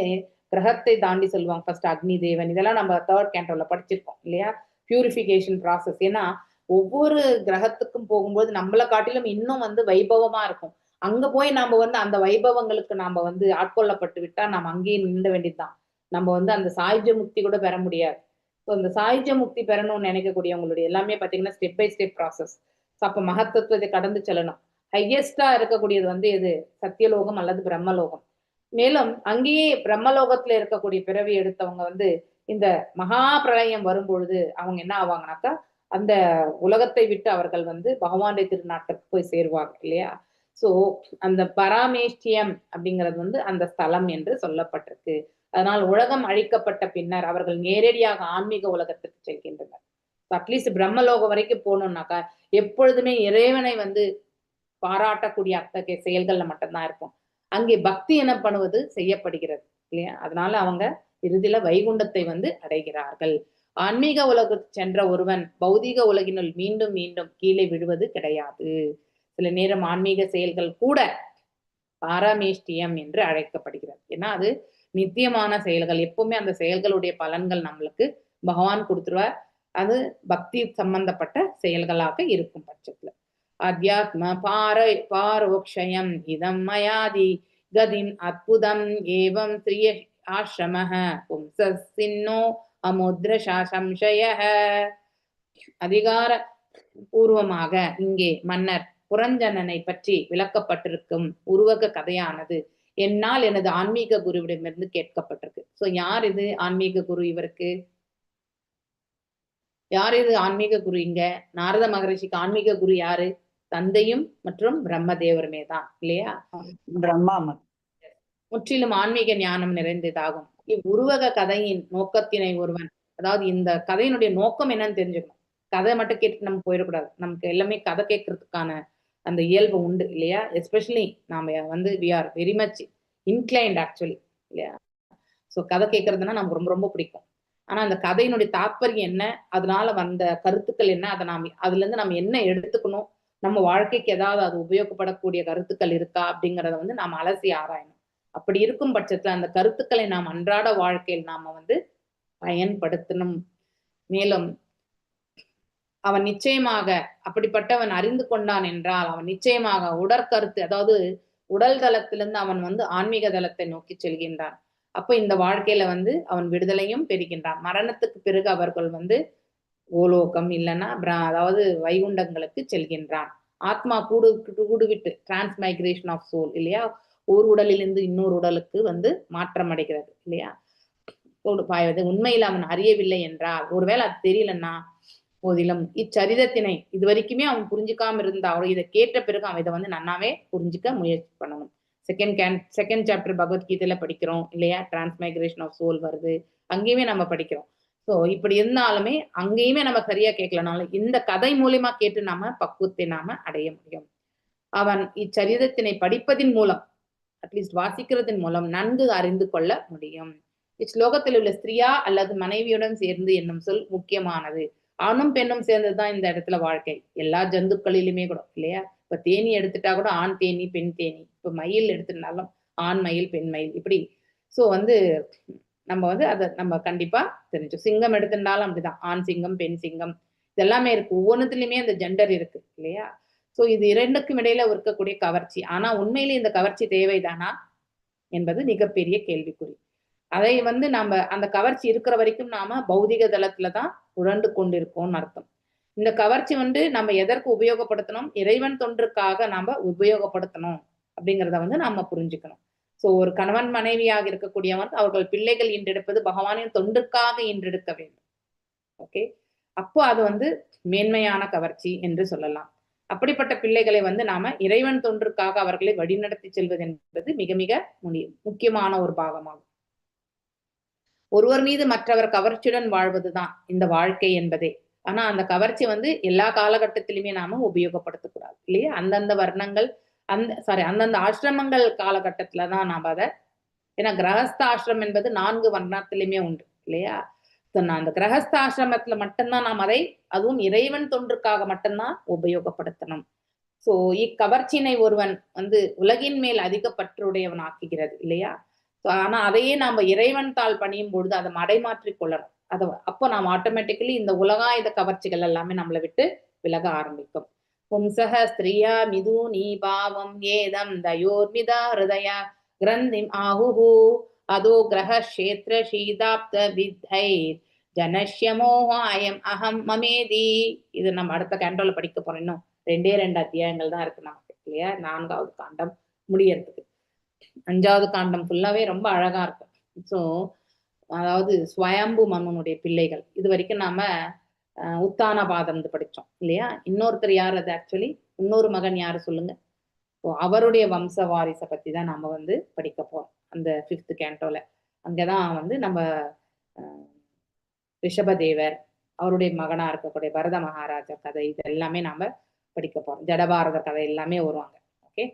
கிரகத்தை தாண்டி சொல்லுவாங்க. ஃபர்ஸ்ட் அக்னி தேவன், இதெல்லாம் நம்ம 3rd கேண்டோல படிச்சிருக்கோம் இல்லையா, பியூரிஃபிகேஷன் ப்ராசஸ். ஏன்னா ஒவ்வொரு கிரகத்துக்கும் போகும்போது நம்மளை காட்டிலும் இன்னும் வந்து வைபவமா இருக்கும். அங்க போய் நாம வந்து அந்த வைபவங்களுக்கு நாம வந்து ஆட்கொள்ளப்பட்டு விட்டா நாம அங்கேயே நின்ற வேண்டியதுதான். நம்ம வந்து அந்த சாயுஜ முக்தி கூட பெற முடியாது. ஸோ அந்த சாயுஜ முக்தி பெறணும்னு நினைக்கக்கூடியவங்களுடைய எல்லாமே பாத்தீங்கன்னா ஸ்டெப் பை ஸ்டெப் ப்ராசஸ். அப்ப மகத்தத்துவத்தை கடந்து செல்லணும். ஹையஸ்டா இருக்கக்கூடியது வந்து எது, சத்தியலோகம் அல்லது பிரம்மலோகம். மேலும் அங்கேயே பிரம்மலோகத்துல இருக்கக்கூடிய பிறவி எடுத்தவங்க வந்து இந்த மகா பிரளயம் வரும்பொழுது அவங்க என்ன ஆவாங்கனாக்கா அந்த உலகத்தை விட்டு அவர்கள் வந்து பகவானுடைய திருநாட்டுக்கு போய் சேருவாங்க இல்லையா. சோ அந்த பராமேஷ்டியம் அப்படிங்கிறது வந்து அந்த ஸ்தலம் என்று சொல்லப்பட்டிருக்கு. அதனால் உலகம் அழிக்கப்பட்ட பின்னர் அவர்கள் நேரடியாக ஆன்மீக உலகத்துக்கு செல்கின்றனர். அட்லீஸ்ட் பிரம்மலோகம் வரைக்கும் போகணும்னாக்கா எப்பொழுதுமே இறைவனை வந்து பாராட்டக்கூடிய அத்தகைய செயல்கள்ல மட்டும்தான் இருக்கும். அங்கே பக்தி எனப்படுவது செய்யப்படுகிறது இல்லையா. அதனால அவங்க இறுதியில வைகுண்டத்தை வந்து அடைகிறார்கள். ஆன்மீக உலகத்துக்கு சென்ற ஒருவன் பௌதீக உலகினுள் மீண்டும் மீண்டும் கீழே விழுவது கிடையாது. சில நேரம் ஆன்மீக செயல்கள் கூட பாரமேஷ்டியம் என்று அழைக்கப்படுகிறது. ஏன்னா அது நித்தியமான செயல்கள். எப்பவுமே அந்த செயல்களுடைய பலன்கள் நம்மளுக்கு பகவான் கொடுத்துருவார். அது பக்தி சம்பந்தப்பட்ட செயல்களாக இருக்கும் பட்சத்துல அத்தியாத்ம பாரோக்ஷயம் இதம் மயாதி கதிம் அற்புதம் ஏவம் ஸ்ரீய ஆசிரமஹ பும்சஸ்ஸின்னோ அமுத்ர சம்சய. அதிகார பூர்வமாக இங்கே மன்னர் புரஞ்சனனை பற்றி விளக்கப்பட்டிருக்கும் உருவக கதையானது என்னால் எனது ஆன்மீக குருவிடமிருந்து கேட்கப்பட்டிருக்கு. சோ யார் இது ஆன்மீக குரு? இவருக்கு யார் இது ஆன்மீக குரு? இங்க நாரத மகரிஷிக்கு ஆன்மீக குரு யாரு? தந்தையும் மற்றும் பிரம்மதேவருமே தான் இல்லையா. பிரம்மா முற்றிலும் ஆன்மீக ஞானம் நிறைந்ததாகும். இவ்வுருவக கதையின் நோக்கத்தினை ஒருவன், அதாவது இந்த கதையினுடைய நோக்கம் என்னன்னு தெரிஞ்சுக்கணும். கதை மட்டும் கேட்டு நம்ம போயிடக்கூடாது. நமக்கு எல்லாமே கதை கேட்கறதுக்கான அந்த இயல்பு உண்டு இல்லையா. எஸ்பெஷலி நாம வந்து we are very much inclined actually இல்லையா. ஸோ கதை கேட்கறதுன்னா நமக்கு ரொம்ப ரொம்ப பிடிக்கும். ஆனா அந்த கதையினுடைய தாற்பயம் என்ன, அதனால வந்த கருத்துக்கள் என்ன, அதை அதுல இருந்து நம்ம என்ன எடுத்துக்கணும், நம்ம வாழ்க்கைக்கு ஏதாவது அது உபயோகப்படக்கூடிய கருத்துக்கள் இருக்கா அப்படிங்கிறத வந்து நாம அலசி ஆராயணும். அப்படி இருக்கும் பட்சத்துல அந்த கருத்துக்களை நாம் அன்றாட வாழ்க்கையில் நாம வந்து பயன்படுத்தணும். மேலும் அவன் நிச்சயமாக அப்படிப்பட்டவன் அறிந்து கொண்டான் என்றால் அவன் நிச்சயமாக உடற்கருத்து, அதாவது உடல் தளத்திலிருந்து அவன் வந்து ஆன்மீக தளத்தை நோக்கி செல்கின்றான். அப்ப இந்த வாழ்க்கையில வந்து அவன் விடுதலையும் பெறுகின்றான். மரணத்துக்கு பிறகு அவர்கள் வந்து கோலோகம் இல்லைன்னா அதாவது வைகுண்டங்களுக்கு செல்கின்றான். ஆத்மா கூடுவிட்டு டிரான்ஸ்மைக்ரேஷன் ஆஃப் சோல் இல்லையா, ஒரு உடலிலிருந்து இன்னொரு உடலுக்கு வந்து மாற்றம் அடைகிறது இல்லையா. பாய்வது உண்மையில் அவன் அறியவில்லை என்றால், ஒருவேளை அது தெரியலன்னா போதிலும் இச்சரிதத்தினை இது வரைக்குமே அவன் புரிஞ்சுக்காம இருந்தா இதை கேட்ட பிறகு அவன் இதை வந்து நன்னாவே புரிஞ்சுக்க முயற்சி பண்ணணும். செகண்ட் சாப்டர் பகவத்கீதையில படிக்கிறோம் இல்லையா, டிரான்ஸ்மைக்ரேஷன் ஆஃப் சோல் வருது, அங்கேயுமே நம்ம படிக்கிறோம். ஸோ இப்படி இருந்தாலுமே அங்கேயுமே நம்ம சரியா கேட்கலனாலும் இந்த கதை மூலியமா கேட்டு நாம பக்குவத்தை நாம அடைய முடியும். அவன் இச்சரிதத்தினை படிப்பதின் மூலம், அட்லீஸ்ட் வாசிக்கிறதன் மூலம் நன்கு அறிந்து கொள்ள முடியும். இஸ்லோகத்தில் உள்ள ஸ்திரியா அல்லது மனைவியுடன் சேர்ந்து என்னும் சொல் முக்கியமானது. ஆணும் பெண்ணும் சேர்ந்ததுதான் இந்த இடத்துல வாழ்க்கை, எல்லா ஜந்துக்களிலுமே கூட இல்லையா. இப்ப தேனி எடுத்துட்டா கூட ஆண் தேனி பெண் தேனி, இப்ப மயில் எடுத்துட்டாலும் ஆண் மயில் பெண் மயில் இப்படி. ஸோ வந்து நம்ம வந்து அதை நம்ம கண்டிப்பா தெரிஞ்சோம். சிங்கம் எடுத்துட்டாலும் அப்படிதான், ஆண் சிங்கம் பெண் சிங்கம் இதெல்லாமே இருக்கு, ஒவ்வொன்றுத்துலயுமே அந்த ஜெண்டர் இருக்கு இல்லையா. ஸோ இது இரண்டுக்கும் இடையில இருக்கக்கூடிய கவர்ச்சி. ஆனா உண்மையிலே இந்த கவர்ச்சி தேவைதானா என்பது மிகப்பெரிய கேள்விக்குறி. அதை வந்து நாம அந்த கவர்ச்சி இருக்கிற வரைக்கும் நாம பௌதிக தளத்துலதான் உழண்டு கொண்டிருக்கோம்னு அர்த்தம். இந்த கவர்ச்சி வந்து நம்ம எதற்கு உபயோகப்படுத்தணும், இறைவன் தொன்றுக்காக நாம உபயோகப்படுத்தணும் அப்படிங்கிறத வந்து நாம புரிஞ்சுக்கணும். ஸோ ஒரு கணவன் மனைவியாக இருக்கக்கூடியவன் அவர்கள் பிள்ளைகள் ஈன்றெடுப்பது பகவானின் தொண்டுக்காக ஈன்றெடுக்க வேண்டும். ஓகே, அப்போ அது வந்து மேன்மையான கவர்ச்சி என்று சொல்லலாம். அப்படிப்பட்ட பிள்ளைகளை வந்து நாம இறைவன் தொன்றுக்காக அவர்களை வழிநடத்தி செல்வது என்பது மிக மிக முக்கியமான ஒரு பாகமாகும். ஒருவர் மீது மற்றவர் கவர்ச்சியுடன் வாழ்வதுதான் இந்த வாழ்க்கை என்பதே. ஆனா அந்த கவர்ச்சி வந்து எல்லா காலகட்டத்திலுமே நாம உபயோகப்படுத்தக்கூடாது இல்லையா. அந்தந்த வர்ணங்கள் அந்தந்த ஆசிரமங்கள் காலகட்டத்துலதான் நாம அதை, ஏன்னா கிரகஸ்த ஆசிரமம் என்பது 4 வர்ணத்திலுமே உண்டு இல்லையா. அந்த கிரகஸ்த ஆசிரமத்துல மட்டும்தான் நாம் அதை, அதுவும் இறைவன் தொன்றுக்காக மட்டும்தான் உபயோகப்படுத்தணும். சோ இக்கவர்ச்சியினை ஒருவன் வந்து உலகின் மேல் அதிக பற்றுடையவன் ஆக்குகிறது இல்லையா. ஆனா அதையே நாம இறைவன் தாள் பணியும் பொழுது அதை மடைமாற்றி கொள்ளணும். அப்போ நாம் ஆட்டோமேட்டிக்கலி இந்த உலகாயுத கவர்ச்சிகள் எல்லாமே நம்மளை விட்டு விலக ஆரம்பிக்கும். பும்சக ஸ்திரியா மிதுனி பாவம் ஏதம் தயோர்மிதா ஹிருதய கிரந்திம் ஆஹுஹு அதோ கிரக கஷேத்ர சீதாப்த வித்தை ஜனஷ்யமோஹாயம் அகம் மமேதி. இது நம்ம அடுத்த கேண்டோல படிக்க போறோம். இன்னும் 2 அத்தியாயங்கள் தான் இருக்கு நமக்கு இல்லையா, 4வது காண்டம் முடியறதுக்கு. 5வது காண்டம் ஃபுல்லாவே ரொம்ப அழகா இருக்கும். ஸோ அதாவது ஸ்வயம்பு மன்னனுடைய பிள்ளைகள், இது வரைக்கும் நாம உத்தானபாதம் படிச்சோம் இல்லையா. இன்னொருத்தர் யார் அது, ஆக்சுவலி இன்னொரு மகன் யாரு சொல்லுங்க. ஸோ அவருடைய வம்ச வாரிசை பத்தி தான் நம்ம வந்து படிக்க போறோம் அந்த 5th கேண்டோல. அங்கதான் வந்து நம்ம ரிஷபதேவர் அவருடைய மகனா இருக்கக்கூடிய பரத மகாராஜா கதை இது எல்லாமே நாம படிக்க போறோம். ஜடபாரத கதை எல்லாமே வருவாங்க. ஓகே,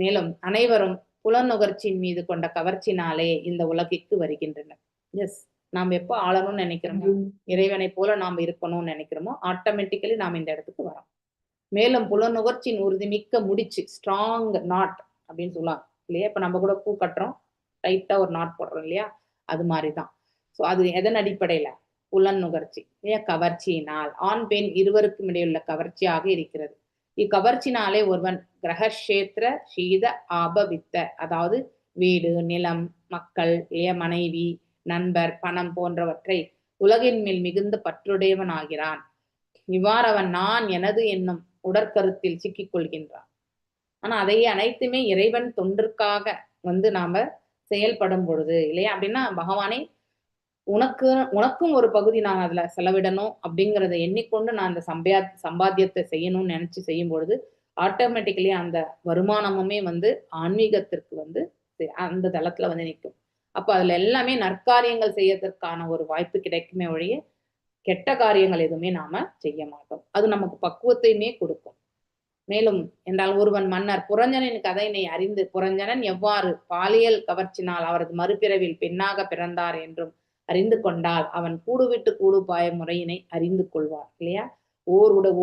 மேலும் அனைவரும் புலநுகர்ச்சியின் மீது கொண்ட கவர்ச்சினாலே இந்த உலகிற்கு வருகின்றனர். எஸ், நாம் எப்போ ஆளணும்னு நினைக்கிறோமோ, இறைவனை போல நாம் இருக்கணும்னு நினைக்கிறோமோ, ஆட்டோமேட்டிக்கலி நாம் இந்த இடத்துக்கு வரோம். மேலும் புலநுகர்ச்சியின் உறுதிமிக்க முடிச்சு, ஸ்ட்ராங் நாட் அப்படின்னு சொல்லுவாங்க இல்லையா. இப்ப நம்ம கூட பூ கட்டுறோம், டைட்டா ஒரு நாட் போடுறோம் இல்லையா, அது மாதிரிதான். ஸோ அது எதன் அடிப்படையில, புலன் நுகர்ச்சி இல்லையா, கவர்ச்சியினால். ஆண் பெண் இருவருக்கும் இடையுள்ள கவர்ச்சியாக இருக்கிறது. இக்கவர்ச்சினாலே ஒருவன் கிரகஷேத்திர சீத ஆபவித்த, அதாவது வீடு நிலம் மக்கள் இல்லையா, மனைவி நண்பர் பணம் போன்றவற்றை உலகின் மேல் மிகுந்த பற்றுடையவன் ஆகிறான். இவ்வாறு அவன் நான் எனது என்னும் உடற்கருத்தில் சிக்கிக் கொள்கின்றான். ஆனா அதையே அனைத்துமே இறைவன் தொன்றுக்காக வந்து நாம செயல்படும் பொழுது இல்லையா, அப்படின்னா பகவானே உனக்கும் ஒரு பகுதி நான் அதுல செலவிடணும் அப்படிங்கிறத எண்ணிக்கொண்டு நான் அந்த சம்பாத்தியத்தை செய்யணும்னு நினைச்சு செய்யும் பொழுது ஆட்டோமேட்டிக்கலி அந்த வருமானமுமே வந்து ஆன்மீகத்திற்கு வந்து அந்த தளத்துல வந்து நிற்கும். அப்ப அதுல எல்லாமே நற்காரியங்கள் செய்யறதற்கான ஒரு வாய்ப்பு கிடைக்குமே ஒழிய கெட்ட காரியங்கள் எதுவுமே நாம செய்ய மாட்டோம். அது நமக்கு பக்குவத்தையுமே கொடுக்கும். மேலும் என்றால் ஒருவன் மன்னர் புரஞ்சனின் கதையினை அறிந்து புரஞ்சனன் எவ்வாறு பாலியல் கவர்ச்சினால் அவரது மறுபிறவில் பெண்ணாக பிறந்தார் என்றும் அறிந்து கொண்டால் அவன் கூடு விட்டு கூடு பாய முறையினை அறிந்து கொள்வார் இல்லையா.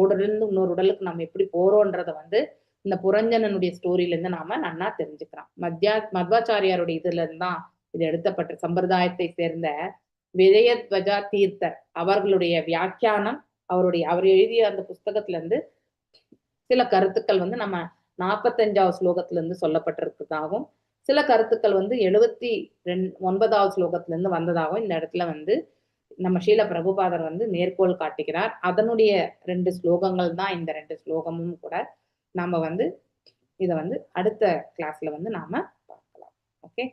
உடலிருந்து இன்னொரு உடலுக்கு நம்ம எப்படி போறோன்றத வந்து இந்த புரஞ்சனனுடைய ஸ்டோரியில இருந்து நாம நன்னா தெரிஞ்சுக்கிறோம். மத்வாச்சாரியாருடைய இதுல இருந்து தான் இது எடுத்தப்பட்ட சம்பிரதாயத்தை சேர்ந்த விஜயத்வஜா தீர்த்தர் அவர்களுடைய வியாக்கியானம், அவர் எழுதிய அந்த புஸ்தகத்துல இருந்து சில கருத்துக்கள் வந்து நம்ம 45வது ஸ்லோகத்துல இருந்து சொல்லப்பட்டிருக்கிறதாகவும், சில கருத்துக்கள் வந்து 79வது ஸ்லோகத்துல இருந்து வந்ததாகவும் இந்த இடத்துல வந்து நம்ம ஸ்ரீல பிரபுபாதர் வந்து மேற்கோள் காட்டுகிறார். அதனுடைய 2 ஸ்லோகங்கள் தான் இந்த 2 ஸ்லோகமும் கூட. நாம வந்து இதை வந்து அடுத்த கிளாஸ்ல வந்து நாம பார்க்கலாம். ஓகே,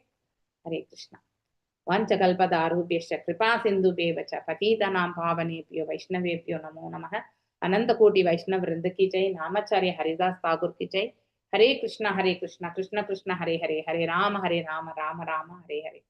ஹரே கிருஷ்ணா. வாஞ்சகல்பதாரூபியश्च कृपा सिन्धुभ्येव च पतितानां पावनेभ्यो वैष्णवेभ्यो नमो नमः. अनंत कोटि वैष्णव वृंद की जय. नामाचार्य हरिदास ठाकुर की जय. हरे कृष्णा कृष्ण कृष्ण हरे हरे, हरे राम राम राम हरे हरे.